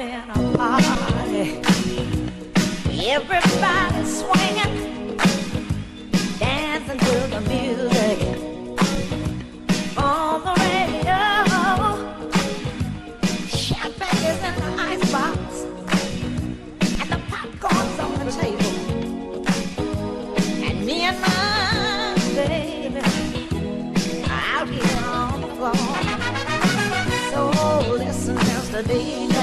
having a party. Everybody swinging, dancing to the music on the radio. Champagne is in the icebox, and the popcorn's on the table. And me and my baby are out here on the floor. So listen, Mr. DJ,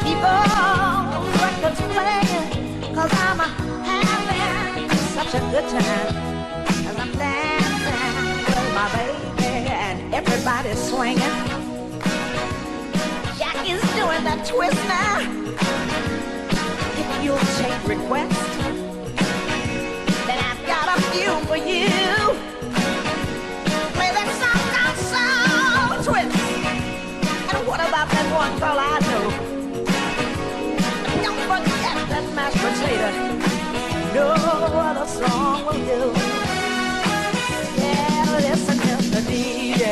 keep on records playing, 'cause I'm having such a good time as I'm dancing with my baby and everybody's swinging. Jack is doing that twist now. If you'll take requests, then I've got a few for you. Play that song called Soul Twist. And what about that one girl I know? Don't forget that mashed potato. No other song will do. Yeah, listen, Mr. DJ,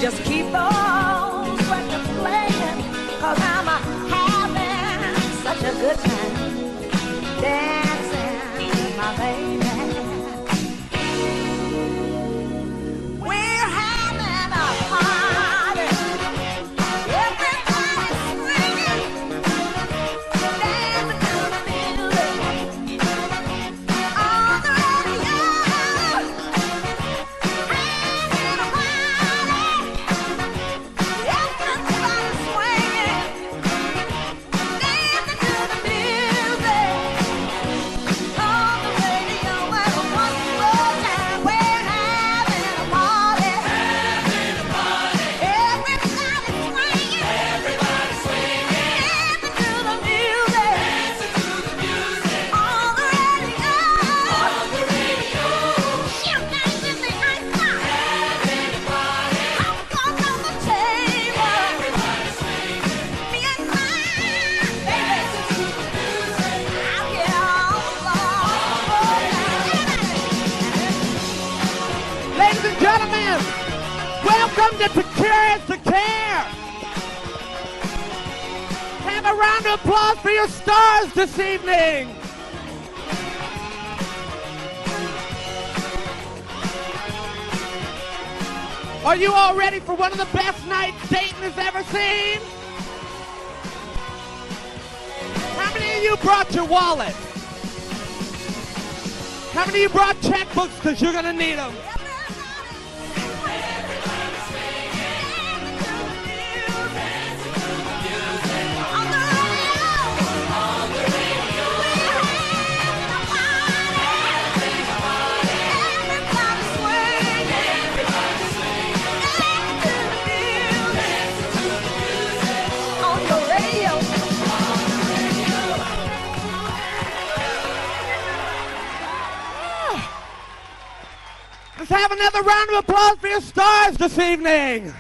just keep those records playing, 'cause I'm having such a good time dancing with my baby. We're having a party. Everybody's swinging, dancing to the music on the radio. Having a party. Everybody's swinging, dancing to the music on the radio. And one more time, we're having a party. Everybody's swinging, dancing to the music on the radio. Champagne's in the icebox, popcorn's on the table. Me and my baby out here on the floor. Ladies and gentlemen, welcome to Precarious to Care. Have a round of applause for your stars this evening. Are you all ready for one of the best nights Dayton has ever seen? How many of you brought your wallet? How many of you brought checkbooks, because you're going to need them? Let's have another round of applause for your stars this evening.